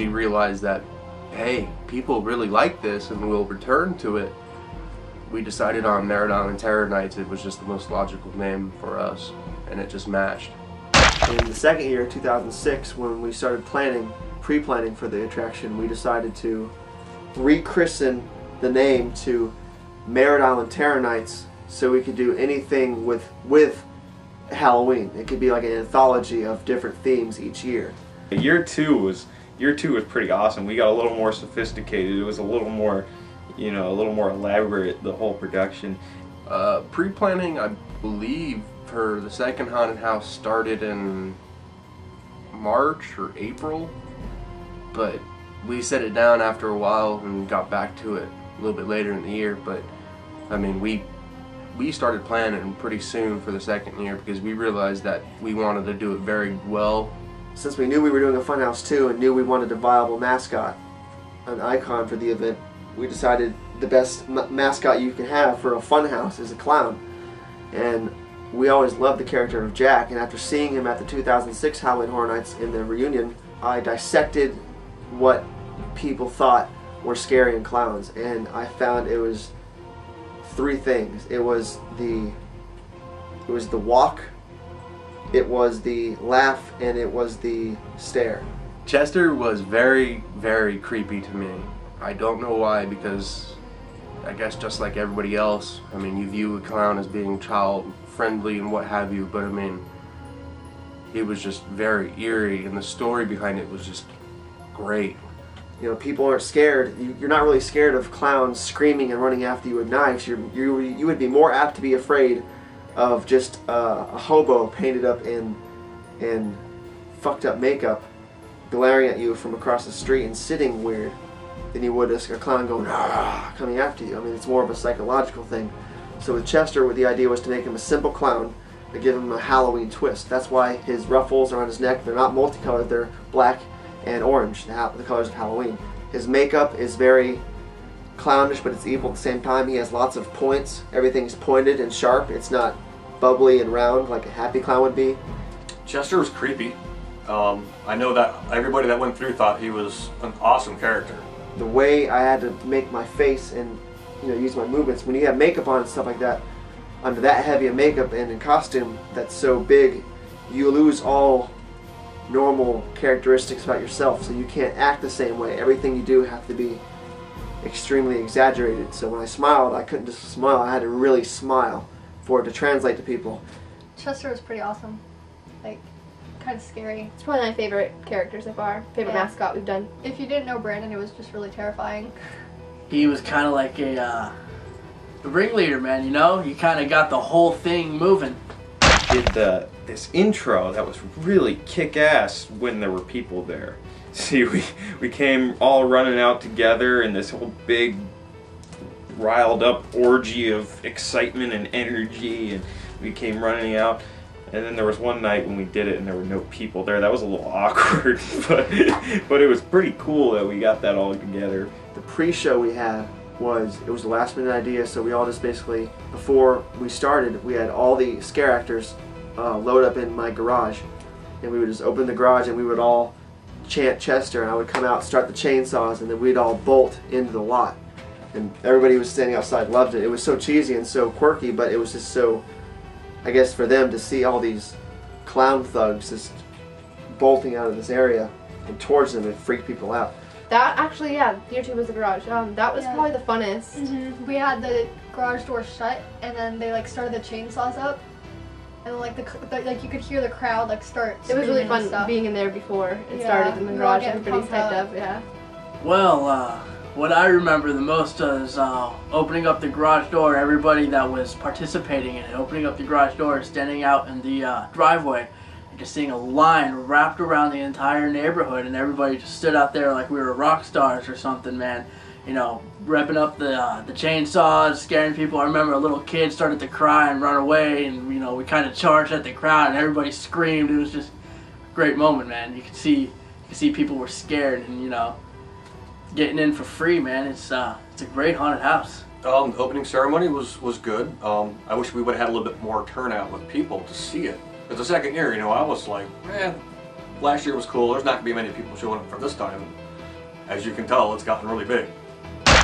we realized that, hey, people really like this and will return to it, we decided on Merritt Terror Nights. It was just the most logical name for us, and it just matched. In the second year, 2006, when we started pre-planning for the attraction, we decided to rechristen the name to Merritt Terror Nights, so we could do anything with Halloween. It could be like an anthology of different themes each year. Year two was pretty awesome. We got a little more sophisticated. It was a little more, you know, a little more elaborate, the whole production. Pre-planning, I believe, for the second haunted house started in March or April, but we set it down after a while and got back to it a little bit later in the year. But I mean, we started planning pretty soon for the second year because we realized that we wanted to do it very well. Since we knew we were doing a funhouse too and knew we wanted a viable mascot, an icon for the event, we decided the best mascot you can have for a funhouse is a clown. And we always loved the character of Jack, and after seeing him at the 2006 Halloween Horror Nights in the reunion, I dissected what people thought were scary in clowns, and I found it was three things. It was the walk, it was the laugh, and it was the stare. Chester was very, very creepy to me. I don't know why, because I guess just like everybody else, I mean, you view a clown as being child friendly and what have you, but I mean, it was just very eerie, and the story behind it was just great. You know, people aren't scared. You're not really scared of clowns screaming and running after you with knives. You would be more apt to be afraid of just a hobo painted up in fucked up makeup glaring at you from across the street and sitting weird than you would a clown going "Argh," coming after you. I mean, it's more of a psychological thing. So with Chester, the idea was to make him a simple clown but give him a Halloween twist. That's why his ruffles around his neck, they're not multicolored, they're black and orange, the colors of Halloween. His makeup is very clownish, but it's evil at the same time. He has lots of points. Everything's pointed and sharp. It's not bubbly and round like a happy clown would be. Chester was creepy. I know that everybody that went through thought he was an awesome character. The way I had to make my face and, you know, use my movements, when you have makeup on and stuff like that, under that heavy of makeup and in costume that's so big, you lose all normal characteristics about yourself, so you can't act the same way. Everything you do have to be extremely exaggerated. So when I smiled, I couldn't just smile, I had to really smile for it to translate to people. Chester was pretty awesome. Like, kind of scary. It's probably my favorite character so far. Favorite mascot we've done. If you didn't know Brandon, it was just really terrifying. He was kind of like a ringleader, man, you know? He kind of got the whole thing moving. Did this intro that was really kick-ass when there were people there. See, we came all running out together in this whole big riled up orgy of excitement and energy, and we came running out. And then there was one night when we did it and there were no people there. That was a little awkward, but it was pretty cool that we got that all together. The pre-show we had was the last minute idea, so we all just basically, before we started, we had all the scare actors load up in my garage, and we would just open the garage and we would all chant Chester, and I would come out, start the chainsaws, and then we'd all bolt into the lot. And everybody who was standing outside loved it. It was so cheesy and so quirky, but it was just so, I guess, for them to see all these clown thugs just bolting out of this area and towards them, it freaked people out. That actually, yeah, year two was the garage. That was probably the funnest. Mm-hmm. We had the garage door shut, and then they like started the chainsaws up, and like like you could hear the crowd like start. It was really fun being in there before it started in the garage. Everybody's hyped up. Yeah. Well, what I remember the most is opening up the garage door. Everybody that was participating in it, opening up the garage door, standing out in the driveway, and just seeing a line wrapped around the entire neighborhood, and everybody just stood out there like we were rock stars or something, man. You know, revving up the chainsaws, scaring people. I remember a little kid started to cry and run away, and you know, we kind of charged at the crowd, and everybody screamed. It was just a great moment, man. You could see people were scared, and you know, getting in for free, man. It's a great haunted house. The opening ceremony was good. I wish we would have had a little bit more turnout with people to see it. Because the second year, you know, I was like, last year was cool. There's not going to be many people showing up for this time. as you can tell, it's gotten really big.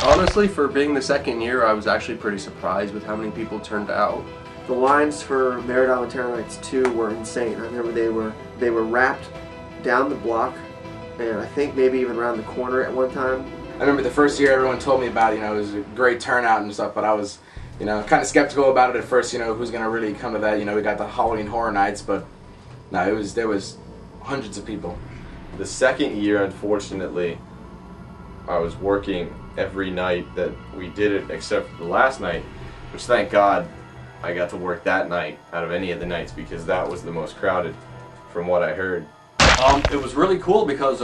Honestly, for being the second year, I was actually pretty surprised with how many people turned out. The lines for Merritt on Terror Nights 2 were insane. I remember they were wrapped down the block, and I think maybe even around the corner at one time. I remember the first year everyone told me about it, it was a great turnout and stuff, but I was, kind of skeptical about it at first, who's going to really come to that. We got the Halloween Horror Nights, but no, there was hundreds of people. The second year, unfortunately, I was working every night that we did it except for the last night, which thank God I got to work that night out of any of the nights because that was the most crowded from what I heard. It was really cool because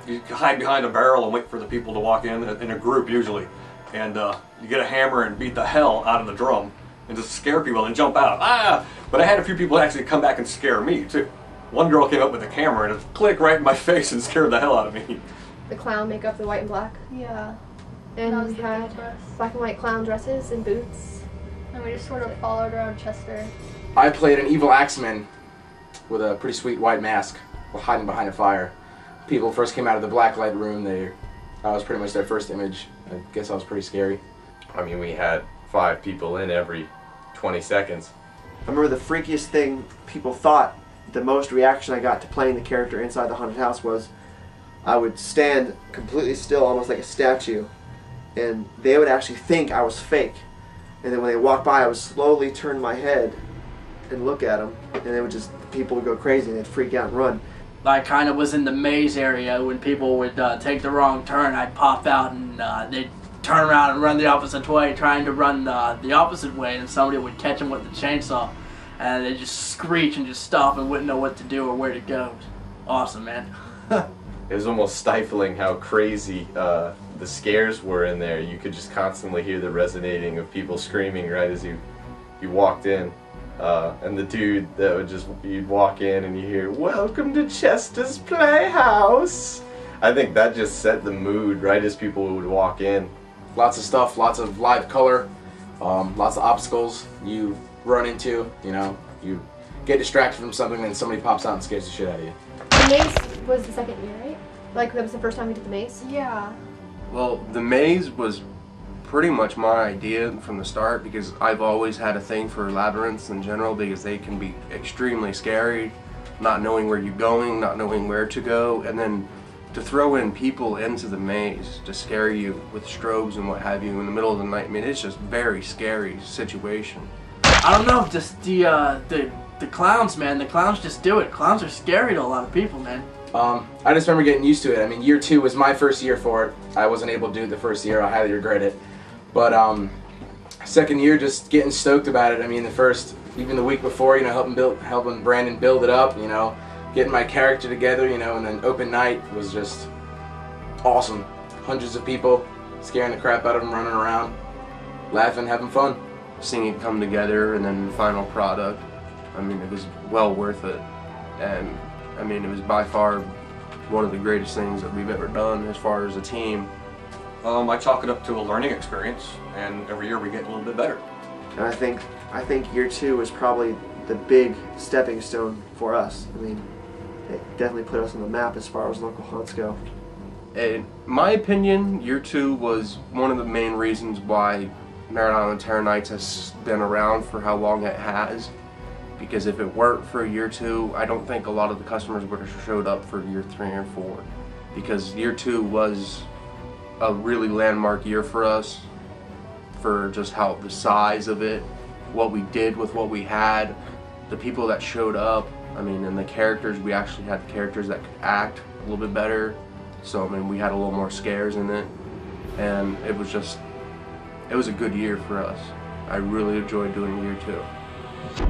you hide behind a barrel and wait for the people to walk in a group usually. And you get a hammer and beat the hell out of the drum and just scare people and jump out. Ah! But I had a few people actually come back and scare me too. One girl came up with a camera and it clicked right in my face and scared the hell out of me. The clown makeup, the white and black. Yeah. And we had black and white clown dresses and boots. And we just sort of followed around Chester. I played an evil axeman with a pretty sweet white mask while hiding behind a fire. People first came out of the blacklight room. I was pretty much their first image. I guess I was pretty scary. I mean, we had 5 people in every 20 seconds. I remember the freakiest thing people thought, the most reaction I got to playing the character inside the haunted house was I would stand completely still, almost like a statue, and they would actually think I was fake. And then when they walked by, I would slowly turn my head and look at them, and people would go crazy and they'd freak out and run. I kind of was in the maze area when people would take the wrong turn. I'd pop out and they'd turn around and run the opposite way, trying to run the opposite way, and somebody would catch them with the chainsaw, and they'd just screech and just stop and wouldn't know what to do or where to go. Awesome, man. It was almost stifling how crazy the scares were in there. You could just constantly hear the resonating of people screaming right as you walked in. And the dude that would you'd walk in and you hear, "Welcome to Chester's Playhouse." I think that just set the mood right as people would walk in. Lots of stuff, lots of live color, lots of obstacles you run into, you get distracted from something and somebody pops out and scares the shit out of you. The maze was the second year, right? Like, that was the first time we did the maze? Yeah. Well, the maze was pretty much my idea from the start because I've always had a thing for labyrinths in general because they can be extremely scary, not knowing where you're going, not knowing where to go, and then to throw in people into the maze to scare you with strobes and what have you in the middle of the night. I mean, it's just very scary situation. I don't know, just the clowns, man. The clowns just do it. Clowns are scary to a lot of people, man. I just remember getting used to it. I mean, year 2 was my first year for it. I wasn't able to do it the first year. I highly regret it. But second year, just getting stoked about it. I mean, even the week before, helping Brandon build it up, getting my character together, and then open night was just awesome. Hundreds of people, scaring the crap out of them, running around, laughing, having fun. Seeing it come together and then the final product, I mean, it was well worth it. And I mean, it was by far one of the greatest things that we've ever done as far as a team. I chalk it up to a learning experience, and every year we get a little bit better. And I think year 2 was probably the big stepping stone for us. I mean, it definitely put us on the map as far as local haunts go. In my opinion, year 2 was one of the main reasons why Merritt on Terror Nights has been around for how long it has. Because if it weren't for year 2, I don't think a lot of the customers would have showed up for year 3 or 4. Because year 2 was a really landmark year for us, for just how the size of it, what we did with what we had, the people that showed up. I mean, and the characters, we actually had characters that could act a little bit better. So I mean, we had a little more scares in it, and it was a good year for us. I really enjoyed doing year 2.